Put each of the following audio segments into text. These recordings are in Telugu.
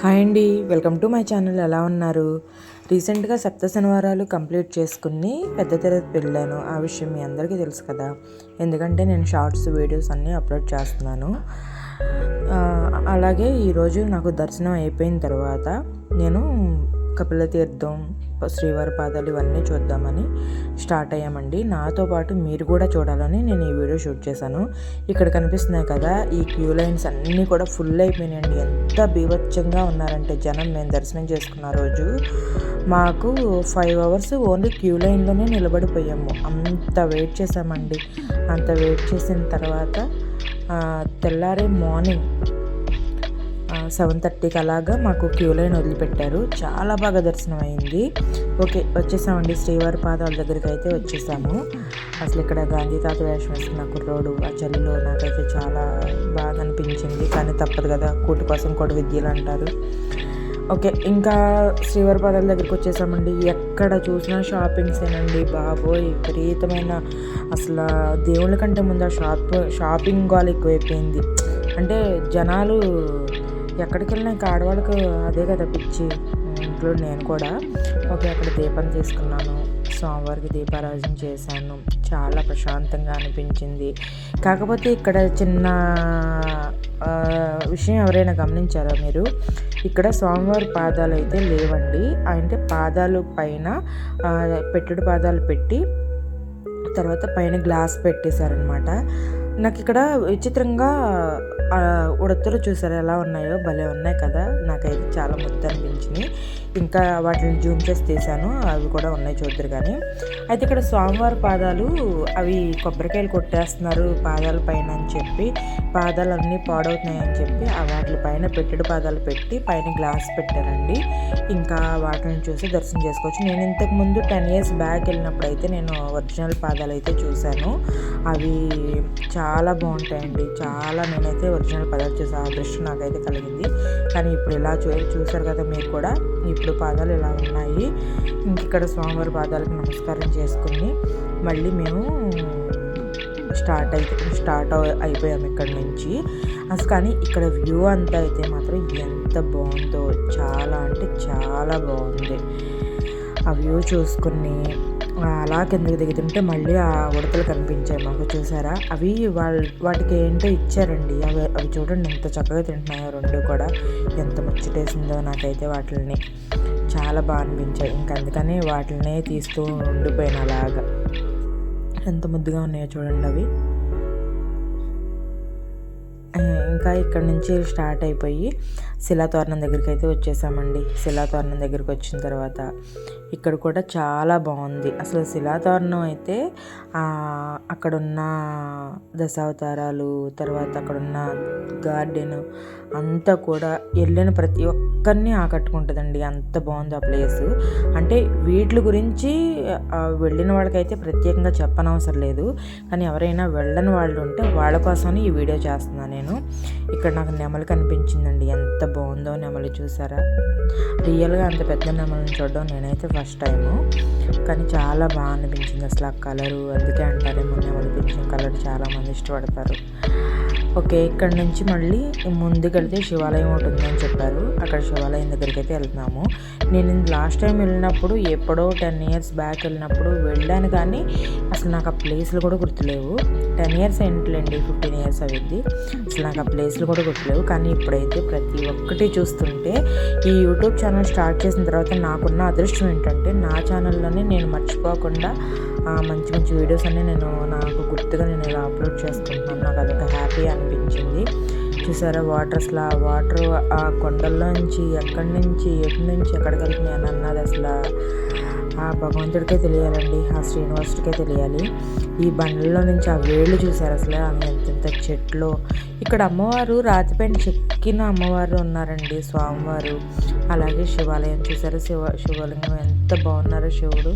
హాయ్ అండి, వెల్కమ్ టు మై ఛానల్. ఎలా ఉన్నారు? రీసెంట్గా సప్త శనివారాలు కంప్లీట్ చేసుకుని పెద్ద తిరుపతి వెళ్ళాను. ఆ విషయం మీ అందరికీ తెలుసు కదా, ఎందుకంటే నేను షార్ట్స్ వీడియోస్ అన్నీ అప్లోడ్ చేస్తున్నాను. అలాగే ఈరోజు నాకు దర్శనం అయిపోయిన తర్వాత నేను కపిల తీర్థం, శ్రీవారి పాదాలు ఇవన్నీ చూద్దామని స్టార్ట్ అయ్యామండి. నాతో పాటు మీరు కూడా చూడాలని నేను ఈ వీడియో షూట్ చేశాను. ఇక్కడ కనిపిస్తున్నాయి కదా, ఈ క్యూ లైన్స్ అన్నీ కూడా ఫుల్ అయిపోయినాయండి. ఎంత బీభత్సంగా ఉన్నారంటే జనం. మేము దర్శనం చేసుకున్న రోజు మాకు 5 hours ఓన్లీ క్యూ లైన్లోనే నిలబడిపోయాము. అంత వెయిట్ చేసామండి. అంత వెయిట్ చేసిన తర్వాత తెల్లారే మార్నింగ్ 7:30కి అలాగా మాకు క్యూ లైన్ వదిలిపెట్టారు. చాలా బాగా దర్శనం అయింది. ఓకే, వచ్చేసామండి. శ్రీవారి పాదాల దగ్గరికి అయితే వచ్చేసాము. అసలు ఇక్కడ గాంధీ తాత వేషం వేసుకున్న కుర్రోడు ఆ చలిలో నాకైతే చాలా బాగా అనిపించింది. కానీ తప్పదు కదా, కూటి కోసం కూడా విద్యలు అంటారు. ఓకే, ఇంకా శ్రీవారి పాదాల దగ్గరికి వచ్చేసామండి. ఎక్కడ చూసినా షాపింగ్స్ ఏనండి బాబోయ్, విపరీతమైన. అసలు దేవుళ్ళ కంటే ముందు ఆ షాపింగ్ గోల్ ఎక్కువైపోయింది. అంటే జనాలు ఎక్కడికి వెళ్ళినా ఇంకా ఆడవాళ్ళకు అదే కదా పిచ్చి, ఇంట్లో నేను కూడా. ఓకే, అక్కడ దీపం తీసుకున్నాను, స్వామివారికి దీపారాధన చేశాను. చాలా ప్రశాంతంగా అనిపించింది. కాకపోతే ఇక్కడ చిన్న విషయం ఎవరైనా గమనించారా మీరు? ఇక్కడ స్వామివారి పాదాలు అయితే లేవండి. అంటే పాదాలు పైన పెట్టుడు పాదాలు పెట్టి తర్వాత పైన గ్లాస్ పెట్టేశారనమాట. నాకు ఇక్కడ విచిత్రంగా ఉడతలు చూసారు ఎలా ఉన్నాయో, భలే ఉన్నాయి కదా. నాకైతే చాలా ముద్ద అనిపించింది. ఇంకా వాటిని జూమ్ చేసి తీసాను, అవి కూడా ఉన్నాయి చూద్దరు. కానీ అయితే ఇక్కడ స్వామివారి పాదాలు అవి కొబ్బరికాయలు కొట్టేస్తున్నారు పాదాల పైన అని చెప్పి, పాదాలు అన్నీ పాడవుతున్నాయి అని చెప్పి వాటి పైన పెట్టెడు పాదాలు పెట్టి పైన గ్లాస్ పెట్టారండి. ఇంకా వాటిని చూసి దర్శనం చేసుకోవచ్చు. నేను ఇంతకుముందు 10 years బ్యాక్ వెళ్ళినప్పుడు అయితే నేను ఒరిజినల్ పాదాలు అయితే చూశాను. అవి చాలా బాగుంటాయండి. చాలా నేనైతే ఒరిజినల్ పాదాలు చూసి ఆ దృష్టి నాకైతే కలిగింది. కానీ ఇప్పుడు ఇలా చూసారు కదా మీరు కూడా, ఇప్పుడు పాదాలు ఇలా ఉన్నాయి. ఇంక ఇక్కడ స్వామివారి పాదాలకు నమస్కారం చేసుకుని మళ్ళీ మేము స్టార్ట్ అయిపోయాము ఇక్కడ నుంచి. అసలు కానీ ఇక్కడ వ్యూ అంతా అయితే మాత్రం ఎంత బాగుందో, చాలా అంటే చాలా బాగుంది. ఆ వ్యూ చూసుకుని అలా కిందకి దిగుతుంటే మళ్ళీ ఆ ఉడతలు కనిపించాయి మాకు, చూసారా? అవి వాటికి ఏంటో ఇచ్చారండి. అవి చూడండి ఎంత చక్కగా తింటున్నాయో రెండు కూడా. ఎంత ముచ్చటేసిందో నాకైతే. వాటిని చాలా బాగా అనిపించాయి. ఇంక అందుకని వాటినే తీస్తూ ఉండిపోయాను అలాగా. ఎంత ముద్దుగా ఉన్నాయో చూడండి అవి. ఇంకా ఇక్కడ నుంచి స్టార్ట్ అయిపోయి శిలాతోరణం దగ్గరికి అయితే వచ్చేసామండి. శిలాతోరణం దగ్గరికి వచ్చిన తర్వాత ఇక్కడ కూడా చాలా బాగుంది. అసలు శిలాతోరణం అయితే అక్కడున్న దశావతారాలు, తర్వాత అక్కడున్న గార్డెన్ అంతా కూడా వెళ్ళిన ప్రతి ఒక్కరిని ఆకట్టుకుంటుందండి. అంత బాగుంది ఆ ప్లేస్. అంటే వీటి గురించి వెళ్ళిన వాళ్ళకైతే ప్రత్యేకంగా చెప్పనవసరం లేదు. కానీ ఎవరైనా వెళ్ళని వాళ్ళు ఉంటే వాళ్ళ కోసమని ఈ వీడియో చేస్తున్నాను నేను. ఇక్కడ నాకు నెమలి కనిపించిందండి. ఎంత బాగుందో నెమలి, చూసారా? రియల్గా అంత పెద్ద నెమలిని చూడడం నేనైతే ఫస్ట్ టైము. కానీ చాలా బాగా అనిపించింది అసలు ఆ కలరు. అందుకే అంటారేమో నెమలి పింఛన్ కలర్ చాలామంది ఇష్టపడతారు. ఓకే, ఇక్కడ నుంచి మళ్ళీ ముందుకెళ్తే శివాలయం ఉంటుంది అని చెప్పారు. అక్కడ శివాలయం దగ్గరికి అయితే వెళ్తున్నాము. నేను లాస్ట్ టైం వెళ్ళినప్పుడు ఎప్పుడో 10 years బ్యాక్ వెళ్ళినప్పుడు వెళ్ళాను, కానీ అసలు నాకు ఆ ప్లేస్లు కూడా గుర్తులేవు. 10 years ఏంటిలేండి, 15 years అవిద్ది. అసలు నాకు ఆ ప్లేస్లు కూడా గుర్తులేవు. కానీ ఇప్పుడైతే ప్రతి ఒక్కటి చూస్తుంటే, ఈ యూట్యూబ్ ఛానల్ స్టార్ట్ చేసిన తర్వాత నాకున్న అదృష్టం ఏంటంటే, నా ఛానల్లోనే నేను మర్చిపోకుండా మంచి మంచి వీడియోస్ అన్నీ నాకు గుర్తుగా నేను ఇలా అప్లోడ్ చేసుకుంటున్నాను. నాకు అదొక హ్యాపీ అనిపించింది. చూసారా వాటర్, ఆ కొండల్లోంచి ఎక్కడి నుంచి ఎక్కడికి వెళ్తున్నాయి అని అన్నది అసలు ఆ భగవంతుడికే తెలియాలండి, ఆ శ్రీనివాసుడికే తెలియాలి. ఈ బండ్లలో నుంచి ఆ వేళ్ళు చూసారు అసలు ఎంత చెట్లు. ఇక్కడ అమ్మవారు రాతిపైన చెక్కిన అమ్మవారు ఉన్నారండి, స్వామివారు. అలాగే శివాలయం చూసారు, శివలింగం ఎంత బాగున్నారో శివుడు.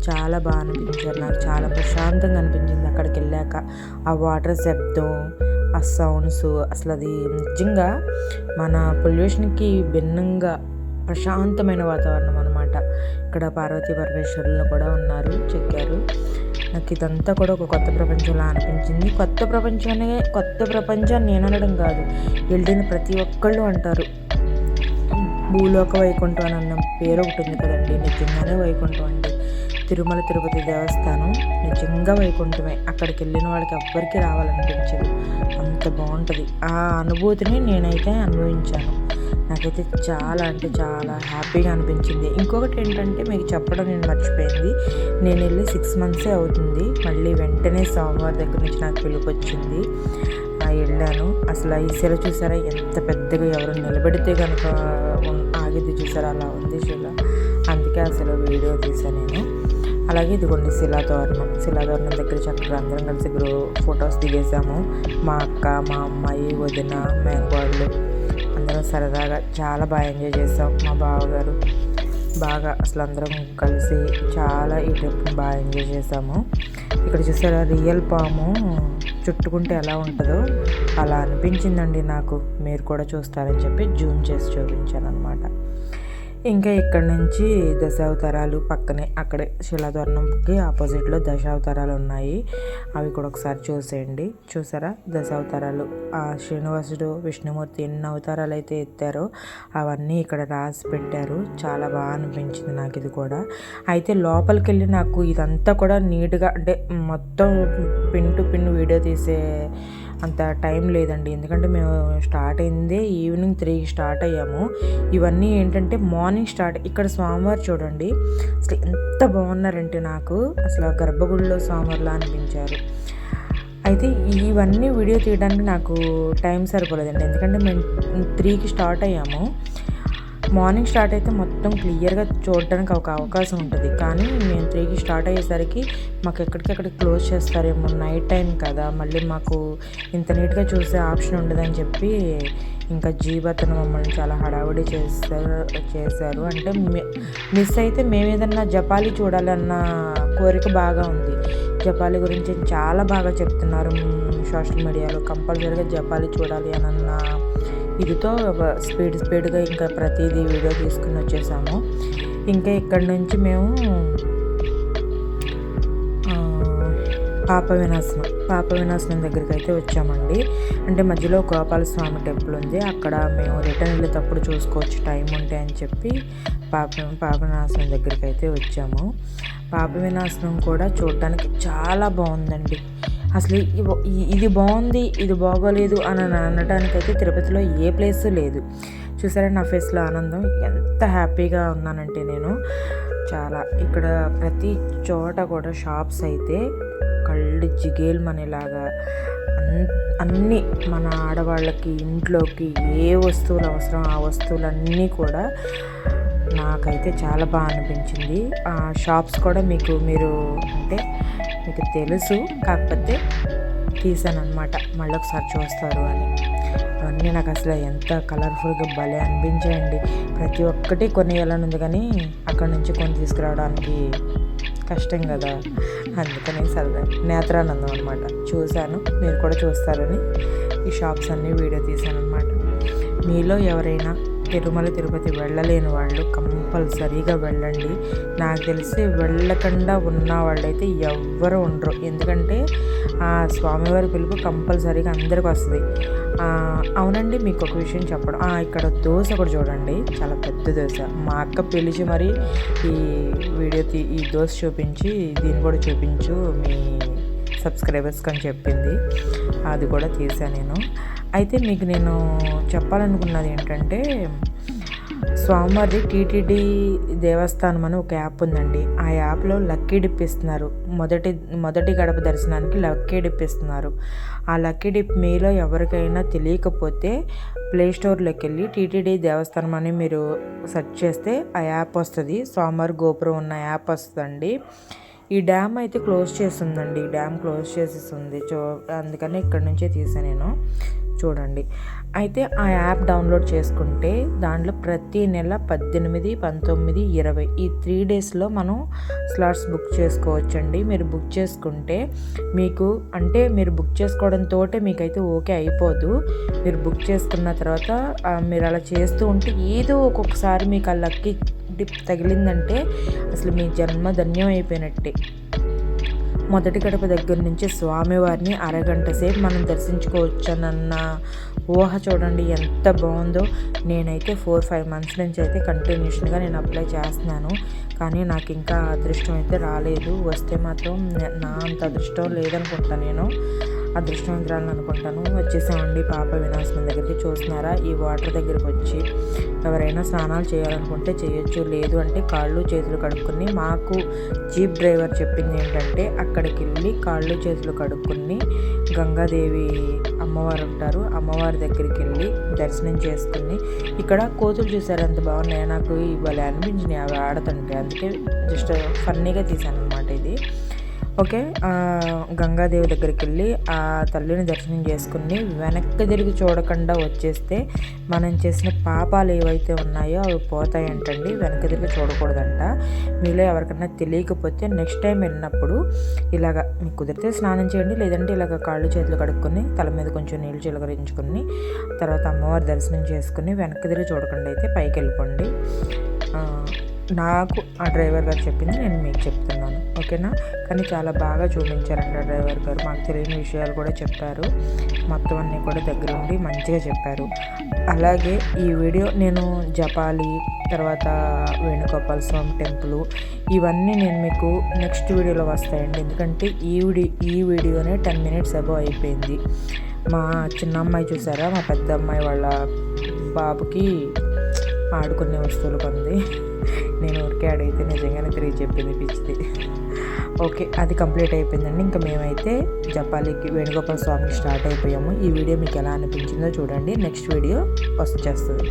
చాలా బాగా అనిపించారు నాకు. చాలా ప్రశాంతంగా అనిపించింది అక్కడికి వెళ్ళాక. ఆ వాటర్ శబ్దం, ఆ సౌండ్స్, అసలు అది నిజంగా మన పొల్యూషన్కి భిన్నంగా ప్రశాంతమైన వాతావరణం అనమాట. ఇక్కడ పార్వతీ పరమేశ్వరులు కూడా ఉన్నారు, చెక్కారు. నాకు ఇదంతా కూడా ఒక కొత్త ప్రపంచంలా అనిపించింది. కొత్త ప్రపంచం నేను అనడం కాదు, వెళ్ళిన ప్రతి ఒక్కళ్ళు అంటారు భూలోక వైకుంఠం అని అన్న పేరు ఒకటి ఉంది కదండి, నిజంగానే వైకుంఠం అండి. తిరుమల తిరుపతి దేవస్థానం నిజంగా వైకుంఠమే. అక్కడికి వెళ్ళిన వాళ్ళకి ఎవ్వరికీ రావాలనిపించదు, అంత బాగుంటుంది. ఆ అనుభూతిని నేనైతే అనుభవించాను. నాకైతే చాలా అంటే చాలా హ్యాపీగా అనిపించింది. ఇంకొకటి ఏంటంటే మీకు చెప్పడం నేను మర్చిపోయింది, నేను వెళ్ళి 6 months అవుతుంది. మళ్ళీ వెంటనే స్వామివారి దగ్గర నుంచి నాకు పిలుపు వచ్చింది, వెళ్ళాను. అసలు ఈ శిల చూసారా ఎంత పెద్దగా, ఎవరు నిలబెడితే కనుక ఆగిద్ది చూసారా, అలా ఉంది శిల. అందుకే అసలు వీడియో తీసాను నేను. అలాగే ఇదిగోండి శిలాతోరణం దగ్గర చక్కగా అందరం కలిసి ఫొటోస్ దిగేసాము. మా అక్క, మా అమ్మాయి, వదిన, మేనకోడలు అందరం సరదాగా చాలా బాగా ఎంజాయ్ చేసాం. మా బావగారు బాగా అసలు అందరం కలిసి చాలా ఈ ట్రిప్ని బాగా ఎంజాయ్ చేసాము. ఇక్కడ చూసారా రియల్ పాము చుట్టుకుంటే ఎలా ఉంటుందో అలా అనిపించిందండి నాకు. మీరు కూడా చూస్తారని చెప్పి జూమ్ చేసి చూపించాను అనమాట. ఇంకా ఇక్కడ నుంచి దశావతారాలు పక్కనే అక్కడే శిలాతోరణంకి ఆపోజిట్లో దశావతారాలు ఉన్నాయి, అవి కూడా ఒకసారి చూసేయండి. చూసారా దశావతారాలు, ఆ శ్రీనివాసుడు విష్ణుమూర్తి ఎన్ని అవతారాలు అయితే ఎత్తారో అవన్నీ ఇక్కడ రాసి పెట్టారు. చాలా బాగా అనిపించింది నాకు ఇది కూడా. అయితే లోపలికి వెళ్ళి నాకు ఇదంతా కూడా నీట్గా అంటే మొత్తం పిన్ టు పిన్ వీడియో తీసే అంత టైం లేదండి, ఎందుకంటే మేము స్టార్ట్ అయిందే ఈవినింగ్ 3కి స్టార్ట్ అయ్యాము. ఇవన్నీ ఏంటంటే మార్నింగ్ స్టార్ట్. ఇక్కడ స్వామివారు చూడండి అసలు ఎంత బాగున్నారంటే నాకు అసలు గర్భగుడిలో స్వామివారిలా అనిపించారు. అయితే ఇవన్నీ వీడియో తీయడానికి నాకు టైం సరిపోలేదండి, ఎందుకంటే మేము 3కి స్టార్ట్ అయ్యాము. మార్నింగ్ స్టార్ట్ అయితే మొత్తం క్లియర్గా చూడడానికి ఒక అవకాశం ఉంటుంది, కానీ మేము 3కి స్టార్ట్ అయ్యేసరికి మాకు ఎక్కడికెక్కడ క్లోజ్ చేస్తారేమో, నైట్ టైం కదా, మళ్ళీ మాకు ఇంత నీట్గా చూసే ఆప్షన్ ఉండదని చెప్పి ఇంకా జీవతను మమ్మల్ని చాలా హడావుడి చేశారు. అంటే మిస్ అయితే మేము ఏదన్నా జపాలి చూడాలన్న కోరిక బాగా ఉంది. జపాలి గురించి చాలా బాగా చెప్తున్నారు సోషల్ మీడియాలో, కంపల్సరీగా జపాలి చూడాలి అని అన్న ఇదితో స్పీడ్గా ఇంకా ప్రతిదీ వీడియో తీసుకుని వచ్చేసాము. ఇంకా ఇక్కడ నుంచి మేము పాప వినాశనం దగ్గరికి అయితే వచ్చామండి. అంటే మధ్యలో గోపాలస్వామి టెంపుల్ ఉంది, అక్కడ మేము రిటర్న్ వెళ్ళేటప్పుడు చూసుకోవచ్చు టైం ఉంటే అని చెప్పి పాప వినాశనం దగ్గరికి అయితే వచ్చాము. పాప వినాశనం కూడా చూడడానికి చాలా బాగుందండి. అసలు ఇది బాగుంది ఇది బాగోలేదు అని అనడానికైతే తిరుపతిలో ఏ ప్లేస్ లేదు. చూసారా నా ఫేస్లో ఆనందం, ఎంత హ్యాపీగా ఉన్నానంటే నేను చాలా. ఇక్కడ ప్రతి చోట కూడా షాప్స్ అయితే కళ్ళు జిగేల్మనేలాగా అన్నీ మన ఆడవాళ్ళకి ఇంట్లోకి ఏ వస్తువులు అవసరం ఆ వస్తువులన్నీ కూడా నాకైతే చాలా బాగా అనిపించింది. ఆ షాప్స్ కూడా మీరు అంటే మీకు తెలుసు, కాకపోతే తీసాను అనమాట, మళ్ళీ ఒకసారి చూస్తారు అని. అవన్నీ నాకు అసలు ఎంత కలర్ఫుల్గా భలే అనిపించాయండి. ప్రతి ఒక్కటి కొనేయాలనుంది, కానీ అక్కడ నుంచి కొని తీసుకురావడానికి కష్టం కదా, అందుకని సరదా నేత్రానందం అనమాట. చూశాను, మీరు కూడా చూస్తారని ఈ షాప్స్ అన్నీ వీడియో తీశాను అనమాట. మీలో ఎవరైనా తిరుమల తిరుపతి వెళ్ళలేని వాళ్ళు కంపల్సరీగా వెళ్ళండి. నాకు తెలిసి వెళ్ళకుండా ఉన్న వాళ్ళైతే ఎవ్వరూ ఉండరు, ఎందుకంటే ఆ స్వామివారి పిలుపు కంపల్సరీగా అందరికి వస్తుంది. అవునండి, మీకు ఒక విషయం చెప్పడం, ఇక్కడ దోశ కూడా చూడండి, చాలా పెద్ద దోశ. మా అక్క పిలిచి మరి ఈ వీడియో ఈ దోశ చూపించి దీన్ని కూడా చూపించు మీ సబ్స్క్రైబర్స్కి అని చెప్పింది, అది కూడా తీసాను నేను. అయితే మీకు నేను చెప్పాలనుకున్నది ఏంటంటే, స్వామివారి టీటీడీ దేవస్థానం అని ఒక యాప్ ఉందండి. ఆ యాప్లో లక్కీ డిప్ ఇస్తున్నారు. మొదటి గడప దర్శనానికి లక్కీ డిప్ ఇస్తున్నారు. ఆ లక్కీ డిప్ మీలో ఎవరికైనా తెలియకపోతే ప్లేస్టోర్లోకి వెళ్ళి టీటీడీ దేవస్థానం అని మీరు సెర్చ్ చేస్తే ఆ యాప్ వస్తుంది. స్వామివారి గోపురం ఉన్న యాప్ వస్తుందండి. ఈ డ్యామ్ అయితే క్లోజ్ చేస్తుందండి, డ్యామ్ క్లోజ్ చేసేస్తుంది. అందుకని ఇక్కడ నుంచే తీసాను నేను, చూడండి. అయితే ఆ యాప్ డౌన్లోడ్ చేసుకుంటే దాంట్లో ప్రతి నెల 18, 19, 20 ఈ 3 డేస్లో మనం స్లాట్స్ బుక్ చేసుకోవచ్చండి. మీరు బుక్ చేసుకుంటే మీకు అంటే మీరు బుక్ చేసుకోవడంతో మీకైతే ఓకే అయిపోదు. మీరు బుక్ చేసుకున్న తర్వాత మీరు అలా చేస్తూ ఉంటే ఏదో ఒక్కొక్కసారి మీకు ఆ లక్కీ డిప్ తగిలిందంటే అసలు మీ జన్మ ధన్యం అయిపోయినట్టే. మొదటి గడప దగ్గర నుంచి స్వామివారిని అరగంట సేపు మనం దర్శించుకోవచ్చనన్న ఊహ చూడండి ఎంత బాగుందో. నేనైతే 4-5 మంత్స్ నుంచి అయితే కంటిన్యూషన్గా నేను అప్లై చేస్తున్నాను, కానీ నాకు ఇంకా అదృష్టం అయితే రాలేదు. వస్తే మాత్రం నా అంత అదృష్టం లేదనుకుంటా, నేను అదృష్టవంతురాలను అనుకుంటాను. వచ్చేసామండి పాప వినాశనం దగ్గరికి. చూస్తున్నారా, ఈ వాటర్ దగ్గరికి వచ్చి ఎవరైనా స్నానాలు చేయాలనుకుంటే చేయొచ్చు, లేదు అంటే కాళ్ళు చేతులు కడుక్కుని, మాకు జీప్ డ్రైవర్ చెప్పింది ఏంటంటే అక్కడికి వెళ్ళి కాళ్ళు చేతులు కడుక్కుని గంగాదేవి అమ్మవారు ఉంటారు, అమ్మవారి దగ్గరికి వెళ్ళి దర్శనం చేసుకుని, ఇక్కడ కోతులు చూసారు ఎంత బాగున్నాయో, నాకు ఇవాళ అనిపించినాయి అవి ఆడుతుంటే, అందుకే జస్ట్ ఫన్నీగా తీసాను అనమాట ఇది. ఓకే, గంగాదేవి దగ్గరికి వెళ్ళి ఆ తల్లిని దర్శనం చేసుకుని వెనక్కి తిరిగి చూడకుండా వచ్చేస్తే మనం చేసిన పాపాలు ఏవైతే ఉన్నాయో అవి పోతాయంటండి. వెనక్కి తిరిగి చూడకూడదంట. మీలో ఎవరికైనా తెలియకపోతే నెక్స్ట్ టైం వెళ్ళినప్పుడు ఇలాగ మీకు కుదిరితే స్నానం చేయండి, లేదంటే ఇలాగ కాళ్ళు చేతులు కడుక్కొని తల మీద కొంచెం నీళ్ళు చిలకరించుకుని తర్వాత అమ్మవారి దర్శనం చేసుకుని వెనక్కి తిరిగి చూడకుండా అయితే పైకి వెళ్ళిపోండి. నాకు ఆ డ్రైవర్ గారు చెప్పింది నేను మీకు చెప్తున్నాను, ఓకేనా. కానీ చాలా బాగా చూపించారంట డ్రైవర్ గారు, మాకు తెలియని విషయాలు కూడా చెప్పారు, మొత్తం అన్నీ కూడా దగ్గరుండి మంచిగా చెప్పారు. అలాగే ఈ వీడియో నేను జపాలి, తర్వాత వేణుగోపాల స్వామి టెంపుల్, ఇవన్నీ నేను మీకు నెక్స్ట్ వీడియోలో వస్తాయండి. ఎందుకంటే ఈ వీడియోనే 10 minutes అబౌవ్ అయిపోయింది. మా చిన్న అమ్మాయి చూసారా, మా పెద్ద అమ్మాయి వాళ్ళ బాబుకి ఆడుకునే వస్తువులు కొంది. నేను ఊరికే అడిగితే నిజంగానే తిరిగి చెప్పింది పిచ్చిది. ఓకే, అది కంప్లీట్ అయిపోయిందండి. ఇంకా మేమైతే జపాలికి వేణుగోపాల స్వామికి స్టార్ట్ అయిపోయాము. ఈ వీడియో మీకు ఎలా అనిపించిందో చూడండి, నెక్స్ట్ వీడియో వచ్చేస్తుంది.